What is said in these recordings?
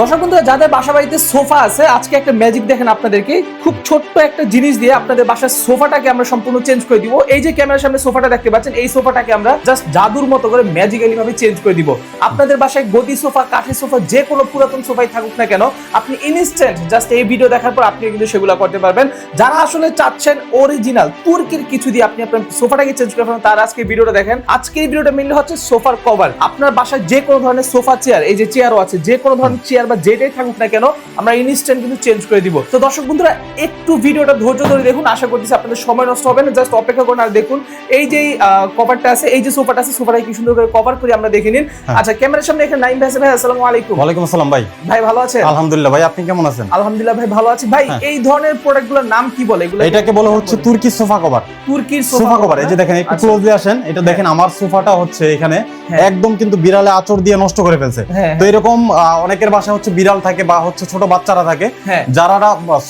দর্শক বন্ধুরা, যাদের বাসা বাড়িতে সোফা আছে, আজকে একটা ম্যাজিক দেখেন আপনাদেরকে। খুব ছোট্ট একটা জিনিস দিয়ে আপনাদের বাসার সোফাটাকে আমরা সম্পূর্ণ চেঞ্জ করে দিব। এই যে ক্যামেরার সামনে সোফাটা দেখতে পাচ্ছেন, এই সোফাটাকে আমরা জাস্ট জাদুর মতো করে ম্যাজিক্যালি ভাবে চেঞ্জ করে দিব। আপনাদের বাসায় গদি সোফা, কাঠের সোফা, যে কোনো পুরাতন সোফাই থাকুক না কেন, আপনি ইনস্ট্যান্ট জাস্ট এই ভিডিও দেখার পর আপনি কিন্তু সেগুলো করতে পারবেন। যারা আসলে চাচ্ছেন অরিজিনাল তুর্কির কিছু দিয়ে আপনি আপনার সোফাটাকে চেঞ্জ করে ফেলেন, তারা আজকে ভিডিওটা দেখেন। আজকের এই ভিডিওটা মেইনলি হচ্ছে সোফার কভার। আপনার বাসায় যে কোনো ধরনের সোফা চেয়ার, এই যে চেয়ারও আছে, যে কোনো ধরনের চেয়ার বা যেটাই থাকুক না কেন, আমরা ইনস্ট্যান্ট কিন্তু চেঞ্জ করে দিব। তো দর্শক বন্ধুরা, একটু ভিডিওটা ধৈর্য ধরে দেখুন, আশা করতেছি আপনাদের সময় নষ্ট হবে না। জাস্ট অপেক্ষা করুন আর দেখুন এই যে কভারটা আছে, এই যে সোফাটা আছে, সোফাটাকে কি সুন্দর করে কভার করে আমরা দেখে নিন। আচ্ছা, ক্যামেরার সামনে এখানে নাইম ভাই আছে। ভাই আসসালামু আলাইকুম। ওয়ালাইকুম আসসালাম ভাই। ভাই ভালো আছেন? আলহামদুলিল্লাহ ভাই, আপনি কেমন আছেন? আলহামদুলিল্লাহ ভাই ভালো আছি। ভাই এই ধরনের প্রোডাক্টগুলোর নাম কি বলে? এগুলো এটাকে বলা হচ্ছে তুর্কি সোফা কভার। তুর্কির সোফা কভার। এই যে দেখেন, একটু ক্লোজলি আসেন, এটা দেখেন আমার সোফাটা হচ্ছে এখানে একদম কিন্তু বিড়ালে আঁচড় দিয়ে নষ্ট করে ফেলছে। তো এরকম অনেকের বাসায় হচ্ছে বিড়াল থাকে বা হচ্ছে ছোট বাচ্চারা থাকে, যারা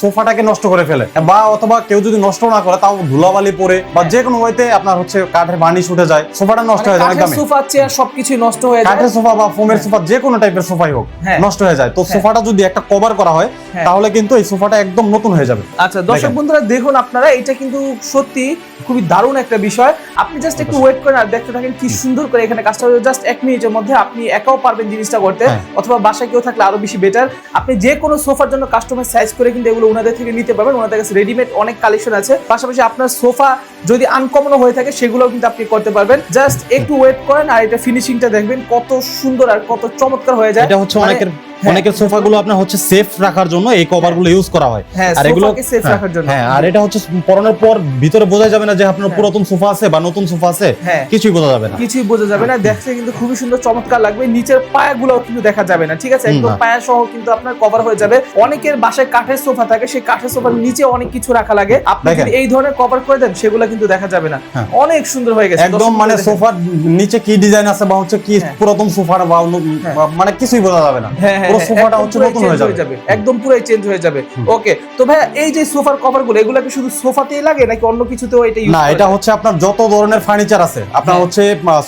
সোফাটাকে নষ্ট করে ফেলে, বা অথবা কেউ যদি নষ্ট না করে তাও ধুলাবালি পরে বা যে কোনো ওয়েতে আপনার হচ্ছে কাঠের বার্নিশ উঠে যায়, সোফাটা নষ্ট হয়ে যায়। একদম সোফা চেয়ার সবকিছু নষ্ট হয়ে যায়। কাঠের সোফা বা ফোমের সোফা, যে কোনো টাইপের সোফাই হোক, নষ্ট হয়ে যায়। তো সোফাটা যদি একটা কভার করা হয় তাহলে কিন্তু এই সোফাটা একদম নতুন হয়ে যাবে। আচ্ছা দর্শক বন্ধুরা, দেখুন আপনারা, এটা কিন্তু সত্যি খুবই দারুণ একটা বিষয়। আপনি জাস্ট একটু ওয়েট করেন আর দেখতে থাকেন কি সুন্দর করে এখানে কাজটা হবে। জাস্ট 1 মিনিটের মধ্যে আপনি একাও পারবেন জিনিসটা করতে, অথবা বাসায় কেউ থাকলে আরো বেশি বেটার। আপনি যে কোনো সোফার জন্য কাস্টমাইজ সাইজ করে কিন্তু এগুলো ওনাদের থেকে নিতে পারবেন। ওনাদের কাছে রেডিমেড অনেক কালেকশন আছে। পাশাপাশি আপনার সোফা যদি আনকমন হয়ে থাকে সেগুলোও কিন্তু আপনি করতে পারবেন। জাস্ট একটু ওয়েট করেন আর এটা ফিনিশিংটা দেখবেন কত সুন্দর আর কত চমৎকার হয়ে যায়। এটা হচ্ছে অনেকের সোফাগুলো আপনার হচ্ছে সেফ রাখার জন্য এই কভারগুলো ইউজ করা হয়। আর এগুলোকে সেফ রাখার জন্য। আর এটা হচ্ছে পরানোর পর ভিতরে বোঝা যাবে না যে আপনার পুরাতন সোফা আছে বা নতুন সোফা আছে, কিছুই বোঝা যাবে না। কিছুই বোঝা যাবে না। দেখতে কিন্তু খুবই সুন্দর চমৎকার লাগবে। নিচের পায়াগুলোও কিন্তু দেখা যাবে না, ঠিক আছে? একদম পায়া সহ কিন্তু আপনার কভার হয়ে যাবে। অনেকের বাসায় কাঠের সোফা থাকে, সেই কাঠের সোফার নিচে অনেক কিছু রাখা লাগে। আপনি যদি এই ধরনের কভার করে দেন, সেগুলো কিন্তু দেখা যাবে না। অনেক সুন্দর হয়ে গেছে একদম। মানে সোফার নিচে কি ডিজাইন আছে বা হচ্ছে কি পুরাতন সোফার বা মানে কিছুই বোঝা যাবে না। পুরো সোফাটা হচ্ছে নতুন হয়ে যাবে, একদম পুরোই চেঞ্জ হয়ে যাবে। ওকে, তো ভাই এই যে সোফার কভারগুলো, এগুলো কি শুধু সোফাতেই লাগে নাকি অন্য কিছুতেও এটা ইউজ? না, এটা হচ্ছে আপনার যত ধরনের ফার্নিচার আছে, আপনার হচ্ছে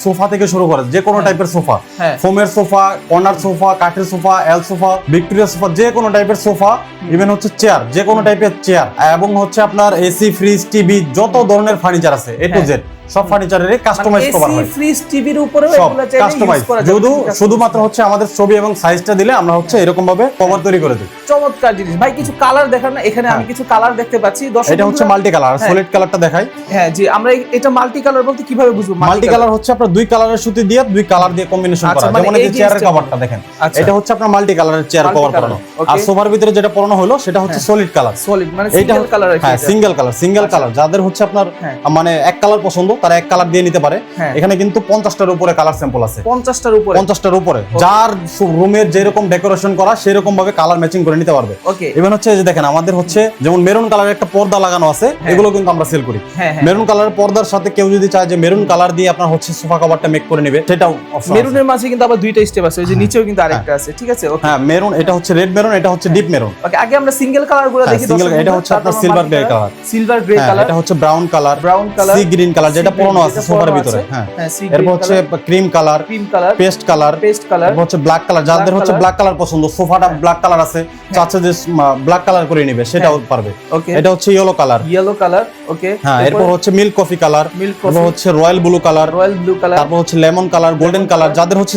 সোফা থেকে শুরু করে যে কোনো টাইপের সোফা, ফোমের সোফা, কর্নার সোফা, কাঠের সোফা, এল সোফা, ভিক্টোরিয়া সোফা, যে কোনো টাইপের সোফা, ইভেন হচ্ছে চেয়ার, যে কোনো টাইপের চেয়ার, এবং হচ্ছে আপনার এসি, ফ্রিজ, টিভি, যত ধরনের ফার্নিচার আছে এ টু জেড সব ফার্নিচারের কাস্টমাইজ করা হয়। এসি, ফ্রিজ, টিভির উপরেও এগুলো চাইলে ইউজ করা যায়। শুধুমাত্র হচ্ছে আমাদের ছবি এবং সাইজটা দিলে আমরা হচ্ছে এরকম ভাবে কভার তৈরি করে দিই। চমৎকার জিনিস ভাই। কিছু কালার দেখান না, এখানে আমি কিছু কালার দেখতে পাচ্ছি। এটা হচ্ছে মাল্টি কালার, সলিড কালারটা দেখাই। হ্যাঁ জি, আমরা এটা মাল্টি কালার বলতে কিভাবে বুঝবো? মাল্টি কালার হচ্ছে আপনার দুই কালারের সুতি দিয়ে দুই কালার দিয়ে কম্বিনেশন করা। যেমন এই যে চেয়ারের কভারটা দেখেন, এটা হচ্ছে আপনার মাল্টি কালারের চেয়ার কভার করানো। আর সোফার ভিতরে যেটা পরানো হলো সেটা হচ্ছে সলিড কালার। সলিড মানে সিঙ্গেল কালার। হ্যাঁ, সিঙ্গেল কালার। যাদের হচ্ছে আপনার মানে এক কালার পছন্দ, তারা এক কালার দিয়ে নিতে পারে। এখানে কিন্তু 50টার উপরে কালার স্যাম্পল আছে। 50টার উপরে যার রুমের যেরকম ডেকোরেশন করা সেরকম ভাবে কালার ম্যাচিং করে নিতে পারবে। ইভেন হচ্ছে যে দেখেন, আমাদের হচ্ছে যেমন মেরুন কালারের একটা পর্দা লাগানো আছে, এগুলো কিন্তু আমরা সেল করি। মেরুন কালারের পর্দার সাথে কেউ যদি চায় যে মেরুন কালার দিয়ে আপনার হচ্ছে সোফা কভারটা মেক করে নেবে, সেটাও অপশন। মেরুনের মাঝে কিন্তু আবার দুইটা স্টেপ আছে, ওই যে নিচেও কিন্তু আরেকটা আছে, ঠিক আছে? হ্যাঁ, মেরুন, এটা হচ্ছে রেড মেরুন, এটা হচ্ছে ডিপ মেরুন। ওকে, আগে আমরা সিঙ্গেল কালারগুলো দেখি। এটা হচ্ছে আপনার silver grey colour. Silver grey colour, এটা হচ্ছে brown colour, sea green colour, যেটা পুরনো আছে সোফার ভিতরে। হ্যাঁ, এরপর হচ্ছে ক্রিম কালার, পেস্ট কালার, এরপর হচ্ছে ব্ল্যাক কালার। যাদের হচ্ছে ব্ল্যাক কালার পছন্দ, সোফাটা ব্ল্যাক কালার আছে, চাচ্ছে যে ব্ল্যাক কালার করে নেবে, সেটাও পারবে। এটা হচ্ছে ইয়েলো কালার। ওকে, হ্যাঁ, এরপর হচ্ছে মিল্ক কফি কালার, এরপর হচ্ছে রয়্যাল ব্লু কালার, তারপর হচ্ছে লেমন কালার, গোল্ডেন কালার। যাদের হচ্ছে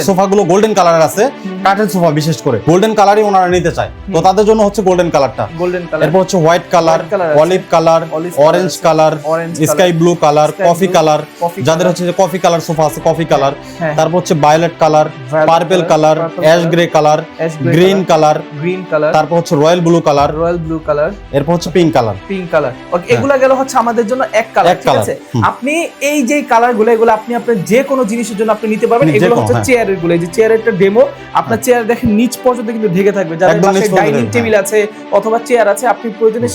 সোফাগুলো গোল্ডেন কালারের আছে, কাঠের সোফা বিশেষ করে গোল্ডেন কালারই ওনারা নিতে চায়, তো তাদের জন্য হচ্ছে গোল্ডেন কালারটা। এরপর হচ্ছে white colour, olive colour, orange colour, sky blue colour, coffee colour. যাদের হচ্ছে কফি কালার সোফা আছে, কফি কালার। তারপর হচ্ছে violet colour, purple colour, ash grey colour, green colour. তারপর হচ্ছে রয়্যাল ব্লু কালার, এরপর হচ্ছে পিঙ্ক কালার। ওকে, এগুলা গেল হচ্ছে আমাদের জন্য এক কালার, ঠিক আছে? আপনি এই যে কালারগুলো, এগুলো আপনি আপনার যে কোনো জিনিসের জন্য আপনি নিতে পারবেন। এগুলো হচ্ছে চেয়ারের গুলো, এই যে চেয়ারের একটা ডেমো। আপনার চেয়ার দেখেন নিচ পর্যন্ত কিন্তু ঢেকে থাকবে। যাদের বাসায় ডাইনিং টেবিল আছে অথবা চেয়ার আছে, আপনি প্রয়োজনে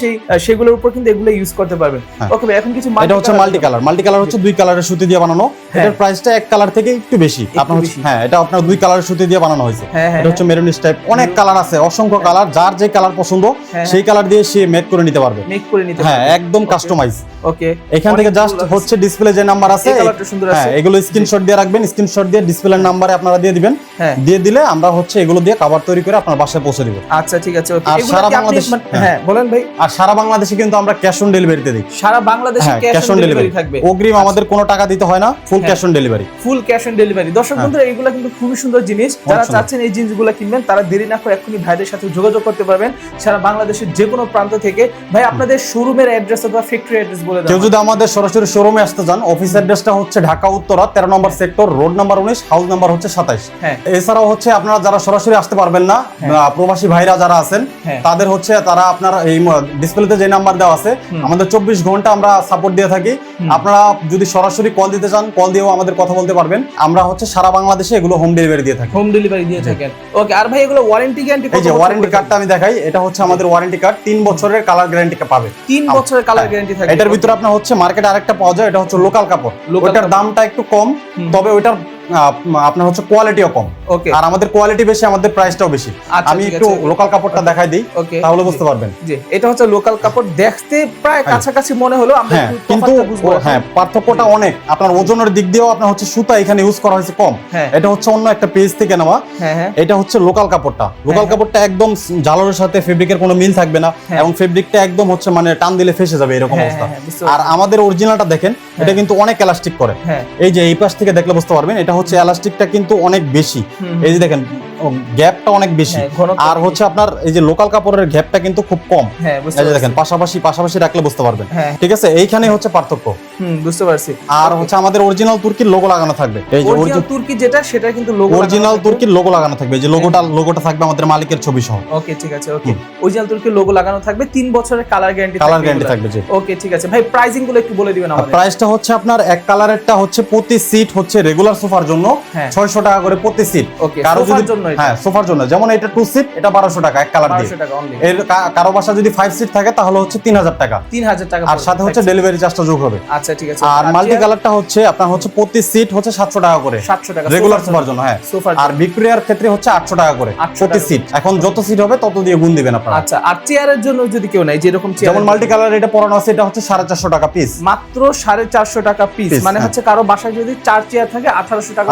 সেগুলোর উপর কিন্তু এগুলো ইউজ করতে পারবেন। ওকে ভাই, এখন কিছু এটা হচ্ছে মাল্টি কালার। মাল্টি কালার হচ্ছে দুই কালারের সুতি দিয়ে বানানো। এটার প্রাইসটা এক কালার থেকে একটু বেশি। আপনার হ্যাঁ, এটা আপনার দুই কালারের সুতি দিয়ে বানানো হয়েছে। এটা হচ্ছে মেরুনিশ টাইপ। অনেক কালার আছে, অসংখ্য কালার। যার যে কালার পছন্দ সেই কালার দিয়ে সে মেক করে নিতে পারবে। হ্যাঁ, একদম কাস্টমাইজ। ওকে, এখান থেকে জাস্ট হচ্ছে ডিসপ্লে যে নাম্বার আছে, হ্যাঁ এগুলো স্ক্রিনশট দিয়ে রাখবেন, স্ক্রিনশট দিয়ে ডিসপ্লের নাম্বারে আপনারা দিয়ে দিবেন, দিয়ে দিলে আমরা হচ্ছে এগুলো দিয়ে কভার তৈরি করে আপনার বাসায় পৌঁছে দিব। আচ্ছা ঠিক আছে, ওকে। আর সারা বাংলাদেশ, হ্যাঁ বলেন ভাই। আর সারা বাংলাদেশে কিন্তু আমরা ক্যাশ অন ডেলিভারিতে দিই। সারা বাংলাদেশে ক্যাশ অন ডেলিভারি থাকবে, অগ্রিম আমাদের কোনো টাকা দিতে হয় না, full cash on delivery. Full cash on delivery. দর্শক বন্ধুরা, এগুলো কিন্তু খুবই সুন্দর জিনিস। যারা চাচ্ছেন এই জিনিসগুলো কিনবেন তারা দেরি না করে এক্ষুনি ভাইদের সাথে যোগাযোগ করতে পারবেন সারা বাংলাদেশের যে কোনো প্রান্ত থেকে। ভাই আপনাদের শোরুমের অ্যাড্রেস অথবা ফ্যাক্টরি অ্যাড্রেস বলে দেন। কেউ যদি আমাদের সরাসরি শোরুমে আসতে চান, অফিস অ্যাড্রেসটা হচ্ছে ঢাকা উত্তরা 13 নম্বর sector, road number 19, house number হচ্ছে 27। এছাড়াও হচ্ছে আপনারা যারা সরাসরি আসতে পারবেন না, প্রবাসী ভাইরা যারা আছেন তাদের হচ্ছে তারা আপনার এই ডিসপ্লেতে যে নাম্বার দেওয়া আছে, আমাদের 24 ঘন্টা আমরা সাপোর্ট দিয়ে থাকি। আপনারা যদি সরাসরি কল দিতে চান, কল দিয়েও আমাদের কথা বলতে পারবেন। আমরা হচ্ছে সারা বাংলাদেশে এগুলো হোম ডেলিভারি দিয়ে থাকি। হোম ডেলিভারি দিয়ে থাকেন, ওকে। আর ভাই এগুলো ওয়ারেন্টি গ্যারান্টি? এই যে ওয়ারেন্টি কার্ডটা আমি দেখাই, এটা হচ্ছে আমাদের ওয়ারেন্টি কার্ড, 3 বছরের কালার গ্যারান্টি পাবে। 3 বছরের কালার গ্যারান্টি থাকে। এটার ভিতরে আপনার হচ্ছে মার্কেটে আরেকটা পাওয়া যায়, এটা হচ্ছে লোকাল কাপড়, ওটার দামটা একটু কম, তবে ওইটার আপনার হচ্ছে কোয়ালিটিও কম, আর আমাদের কোয়ালিটি বেশি, আমাদের প্রাইসটাও বেশি। আমি একটু লোকাল কাপড়টা দেখাই দিই, তাহলে বুঝতে পারবেন। জি, এটা হচ্ছে লোকাল কাপড়, দেখতে প্রায় কাছাকাছি মনে হলো, আমরা কিন্তু হ্যাঁ পার্থক্যটা অনেক। আপনার ওজনের দিক দিয়েও আপনার হচ্ছে সুতা এখানে ইউজ করা হয়েছে কম। এটা হচ্ছে অন্য একটা পেজ থেকে নেওয়া। এটা হচ্ছে লোকাল কাপড়টা। লোকাল কাপড়টা একদম জালরের সাথে ফেব্রিকের কোনো মিল থাকবে না, এবং ফেব্রিকটা একদম হচ্ছে মানে টান দিলে ফেসে যাবে এরকম অবস্থা। আর আমাদের অরিজিনালটা দেখেন, এটা কিন্তু অনেক এলাস্টিক করে। এই যে এই পাশ থেকে দেখলে বুঝতে পারবেন, এটা হচ্ছে এলাস্টিকটা কিন্তু অনেক বেশি। এই যে দেখেন গ্যাপটা অনেক বেশি, আর হচ্ছে আপনার এই যে লোকাল কাপড়ের গ্যাপটা কিন্তু খুব কম। এই যে দেখেন পাশাপাশি রাখলে বুঝতে পারবেন। ঠিক আছে, এইখানে হচ্ছে পার্থক্য। বুঝতে পারছি। আর হচ্ছে আমাদের অরিজিনাল তুর্কির লোগো লাগানো থাকবে। এই যে অরিজিনাল তুর্কি যেটা, সেটা কিন্তু লোগো, অরিজিনাল তুর্কির লোগো লাগানো থাকবে। এই যে লোগোটা থাকবে আমাদের মালিকের ছবি সহ। ওকে ঠিক আছে, ওকে। অরিজিনাল তুর্কির লোগো লাগানো থাকবে, 3 বছরের কালার গ্যারান্টি থাকবে। জি, ওকে ঠিক আছে। ভাই প্রাইসিং গুলো একটু বলে দিবেন আমাদের। প্রাইসটা হচ্ছে আপনার এক কালারেরটা হচ্ছে প্রতি সিট হচ্ছে রেগুলার সোফার জন্য 600 টাকা করে প্রতি সিট। কারো যদি সোফার জন্য, যেমন এটা 2 সিট, এটা 1200 টাকা এক কালার দিয়ে। এর কারো বাসা যদি 5 সিট থাকে তাহলে হচ্ছে 3000 টাকা। 3000 টাকা, আর সাথে হচ্ছে ডেলিভারি চার্জটা যোগ হবে। আচ্ছা ঠিক আছে। আর মাল্টি কালারটা হচ্ছে আপনার হচ্ছে প্রতি সিট হচ্ছে 700 টাকা করে, 700 টাকা রেগুলার সোফার জন্য। হ্যাঁ, আর ভিক্টোরিয়ার ক্ষেত্রে হচ্ছে 800 টাকা করে প্রতি সিট। এখন যত সিট হবে তত দিয়ে গুণ দিবেন আপনারা। আচ্ছা, আর চেয়ারের জন্য যদি কেউ নাই, যেরকম চেয়ার, যেমন মাল্টি কালার এটা পরানো আছে, এটা হচ্ছে 450 টাকা পিস, মাত্র 450 টাকা পিস। মানে হচ্ছে কারো বাসায় যদি 4 চেয়ার থাকে 1800 টাকা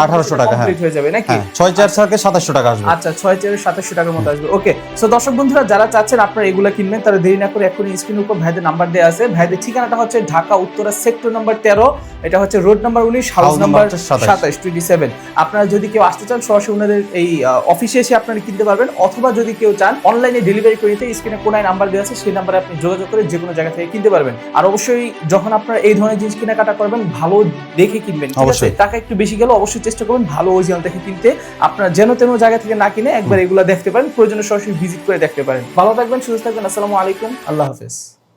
কমপ্লিট হয়ে যাবে নাকি? 6 চেয়ার থাকে 2700 টাকা আসবে। আচ্ছা, 6 চেয়ারে 2700 টাকার মতো আসবে। ওকে, সো দর্শক বন্ধুরা, যারা চাচ্ছেন আপনারা এগুলা কিনবেন, তারা দেরি না করে এখনই স্ক্রিনের উপর ভাইদের নাম্বার দেয়া আছে। ভাইদের ঠিকানাটা হচ্ছে ঢাকা উত্তরা সেক্টর নাম্বার 13, এটা হচ্ছে রোড নাম্বার 19, হাউস নাম্বার 27। আপনারা যদি কেউ আসতে চান, সরাসরি ওনাদের এই অফিসে এসে আপনারা কিনতে পারবেন, অথবা যদি কেউ চান অনলাইনে ডেলিভারি করে নিতে, স্ক্রিনে কোনায় নাম্বার দেওয়া আছে, সেই নাম্বারে আপনি যোগাযোগ করে যে কোনো জায়গা থেকে কিনতে পারবেন। আর অবশ্যই যখন আপনারা এই ধরনের জিনিস কেনাকাটা করবেন, ভালো দেখে কিনবেন। ঠিক আছে, টাকা একটু বেশি গেলে অবশ্যই চেষ্টা করবেন ভালো অরিজিনাল দেখে কিনতে। আপনারা যেন তেন জায়গা থেকে না কিনে একবার এগুলো দেখতে পারেন, প্রয়োজনে সরাসরি ভিজিট করে দেখতে পারেন। ভালো থাকবেন, সুস্থ থাকবেন। আসসালামু আলাইকুম, আল্লাহ হাফেজ।